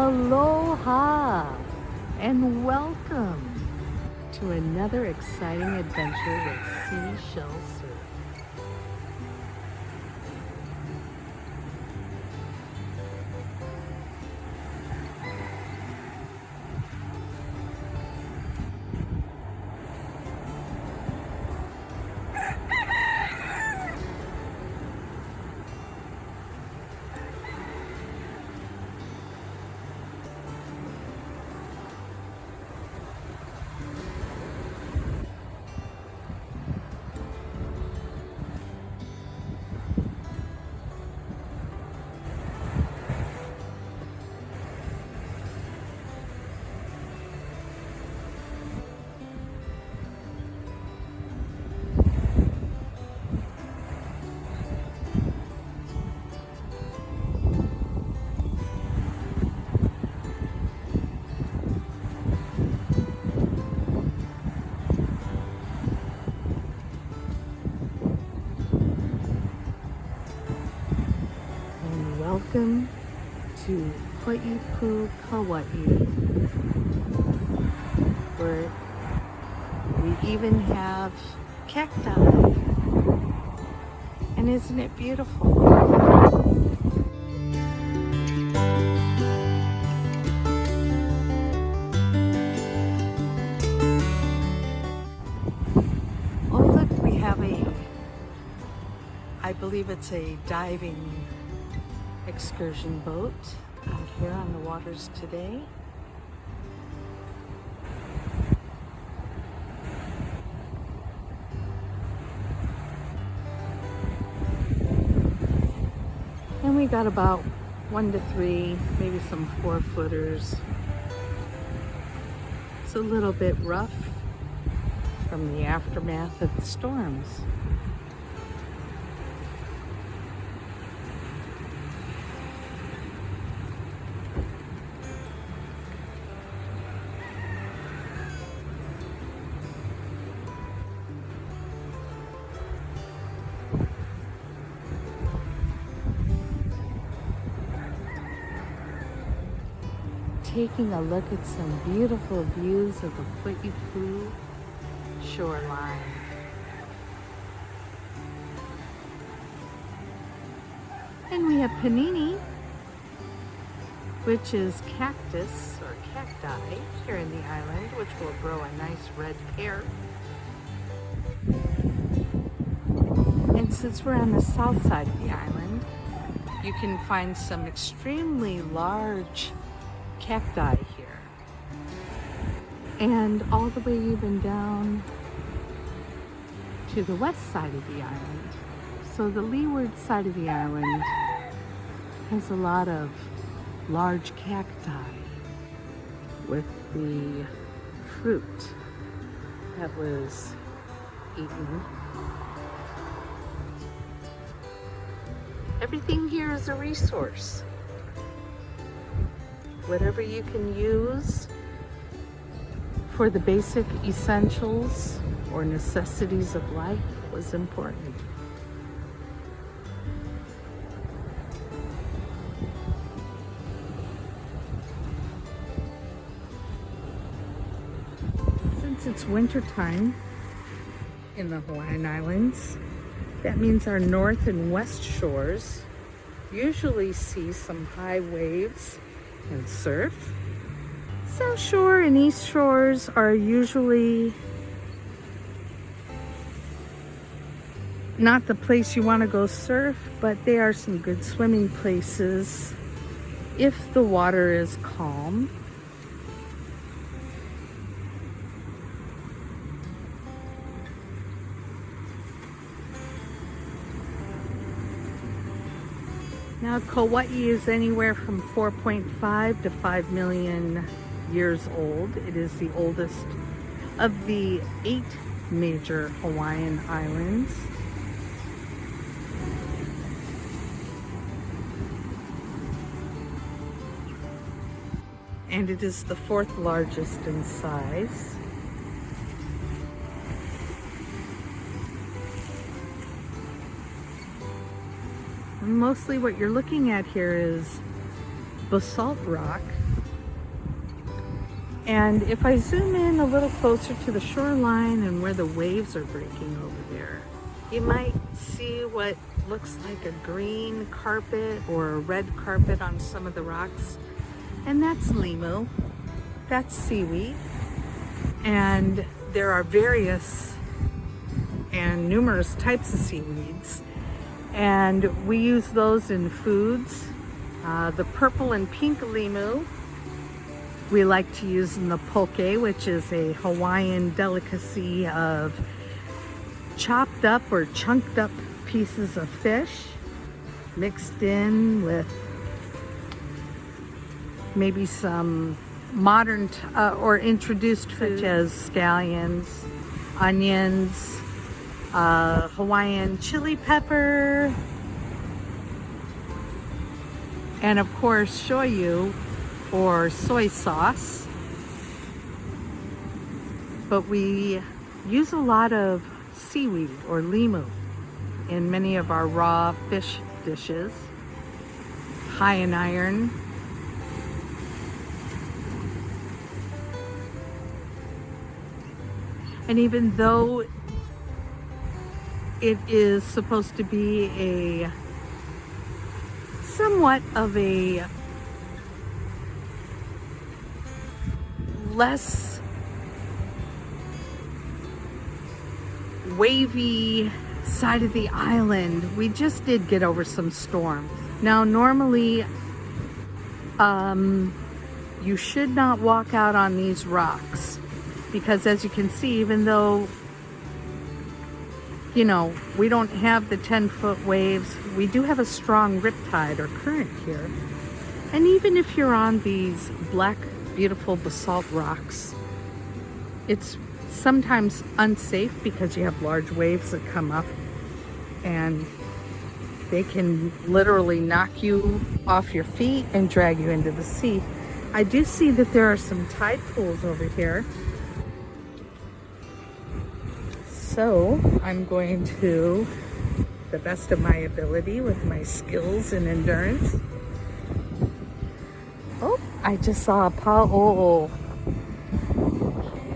Aloha and welcome to another exciting adventure with Seashell Surf. Welcome to Kaua'I, where we even have cacti. And isn't it beautiful? Oh look, we have I believe it's a diving excursion boat out here on the waters today. And we got about 1 to 3, maybe some 4-footers. It's a little bit rough from the aftermath of the storms. Taking a look at some beautiful views of the Kaua'I shoreline. And we have panini, which is cactus or cacti here in the island, which will grow a nice red pear. And since we're on the south side of the island, you can find some extremely large cacti here, and all the way even down to the west side of the island. So the leeward side of the island has a lot of large cacti with the fruit that was eaten. Everything here is a resource. Whatever you can use for the basic essentials or necessities of life was important. Since it's winter time in the Hawaiian Islands, that means our north and west shores usually see some high waves and surf. South Shore and East Shores are usually not the place you want to go surf, but they are some good swimming places if the water is calm. Now, Kaua'I is anywhere from 4.5 to 5 million years old. It is the oldest of the 8 major Hawaiian islands. And it is the 4th largest in size. Mostly what you're looking at here is basalt rock And if I zoom in a little closer to the shoreline and where the waves are breaking over there, you might see what looks like a green carpet or a red carpet on some of the rocks. And that's limu, that's seaweed. And there are various and numerous types of seaweeds. And we use those in foods. The purple and pink limu we like to use in the poke, which is a Hawaiian delicacy of chopped up or chunked up pieces of fish mixed in with maybe some modern or introduced food such as scallions, onions, Hawaiian chili pepper, and of course shoyu or soy sauce. But we use a lot of seaweed or limu in many of our raw fish dishes, high in iron. And even though it is supposed to be a somewhat of a less wavy side of the island, we just did get over some storm. Now normally you should not walk out on these rocks because, as you can see, even though we don't have the 10-foot waves, we do have a strong riptide or current here. And even if you're on these black beautiful basalt rocks, it's sometimes unsafe because you have large waves that come up and they can literally knock you off your feet and drag you into the sea. I do see that there are some tide pools over here. So I'm going to, the best of my ability with my skills and endurance. Oh, I just saw a pa'o.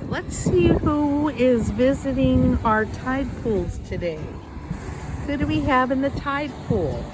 Let's see who is visiting our tide pools today. Who do we have in the tide pool?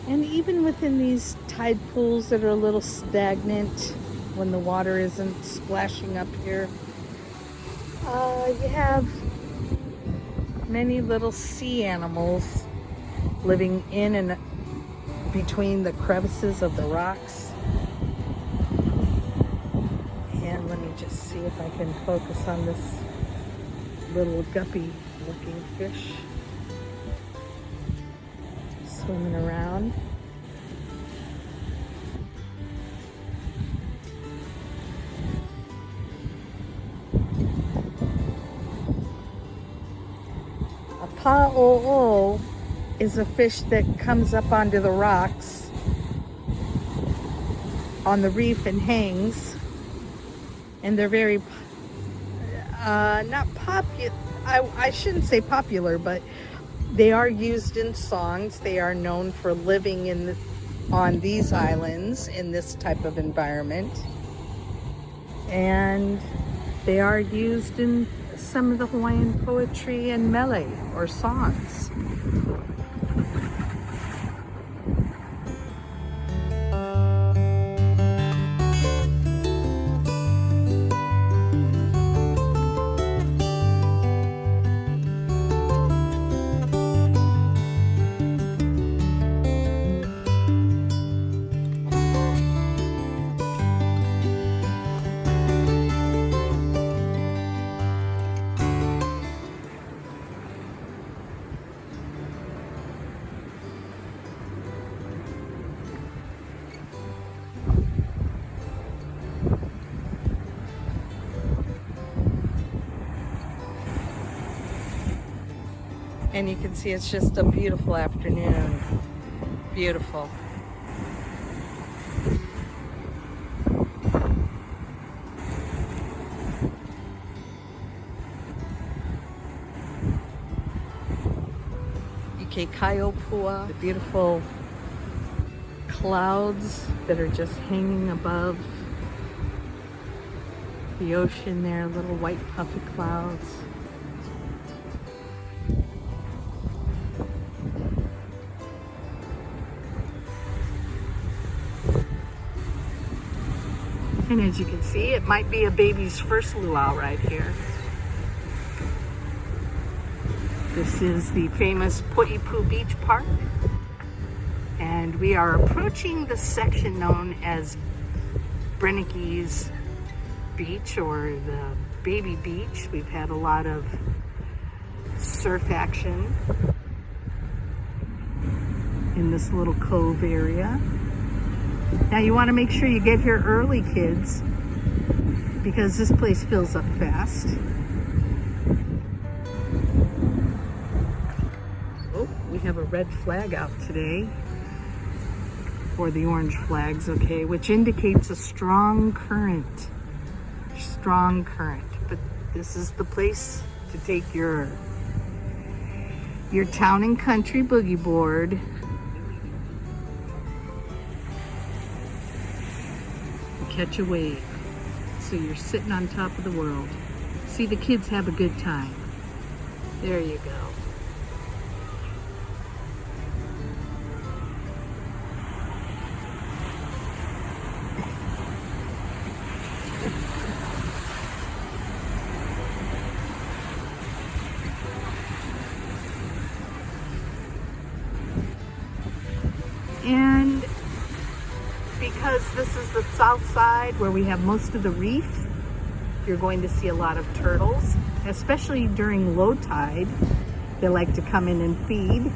And even within these tide pools that are a little stagnant when the water isn't splashing up here, you have many little sea animals living in and between the crevices of the rocks. And let me just see if I can focus on this little guppy looking fish swimming around. Pa'o'o is a fish that comes up onto the rocks on the reef and hangs. And they're very, not popular, I shouldn't say popular, but they are used in songs. They are known for living on these islands in this type of environment. And they are used in some of the Hawaiian poetry and mele, or songs. And you can see it's just a beautiful afternoon. Beautiful. Kaua'I, the beautiful clouds that are just hanging above the ocean there, little white puffy clouds. And as you can see, it might be a baby's first luau right here. This is the famous Poipu Beach Park. And we are approaching the section known as Breneke's Beach, or the baby beach. We've had a lot of surf action in this little cove area. Now you want to make sure you get here early, kids, because this place fills up fast. Oh, we have a red flag out today, or the orange flags, okay, which indicates a strong current. Strong current. But this is the place to take your town and country boogie board. Catch a wave, so you're sitting on top of the world. See the kids have a good time. There you go. And because this is the south side where we have most of the reef, you're going to see a lot of turtles, especially during low tide. They like to come in and feed.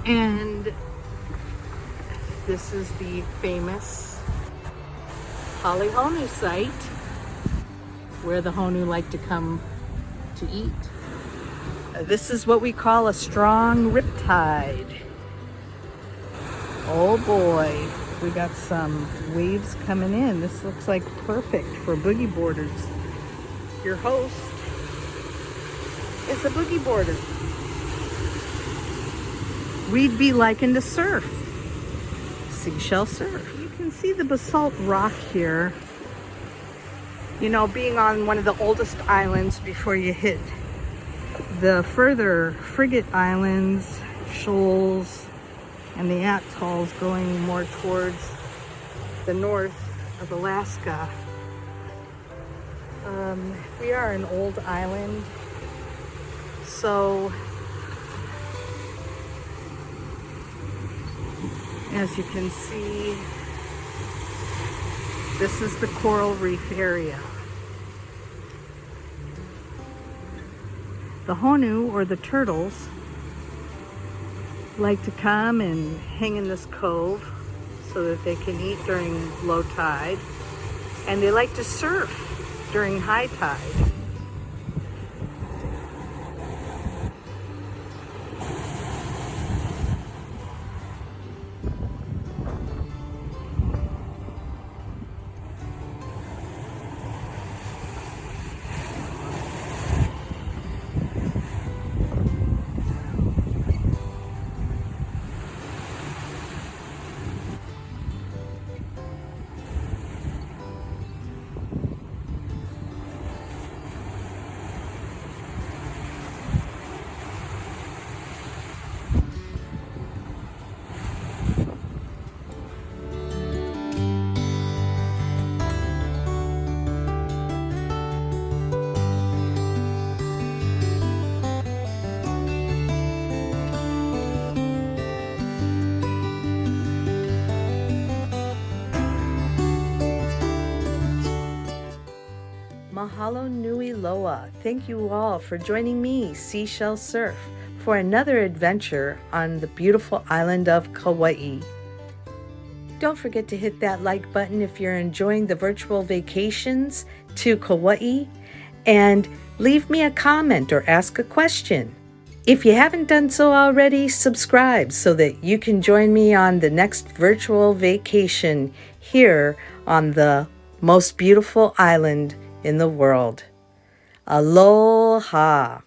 And this is the famous Honu site where the Honu like to come to eat. This is what we call a strong riptide. Oh boy, we got some waves coming in. This looks like perfect for boogie boarders. Your host is a boogie boarder. We'd be liking to surf, seashell surf. You can see the basalt rock here. You know, being on one of the oldest islands before you hit the further frigate islands, shoals, and the atolls going more towards the north of Alaska. We are an old island, so as you can see, this is the coral reef area. The Honu, or the turtles, like to come and hang in this cove so that they can eat during low tide. and they like to surf during high tide. Mahalo nui loa. Thank you all for joining me, Seashell Surf, for another adventure on the beautiful island of Kaua'i. Don't forget to hit that like button if you're enjoying the virtual vacations to Kaua'i, and leave me a comment or ask a question. If you haven't done so already, subscribe so that you can join me on the next virtual vacation here on the most beautiful island in the world. Aloha!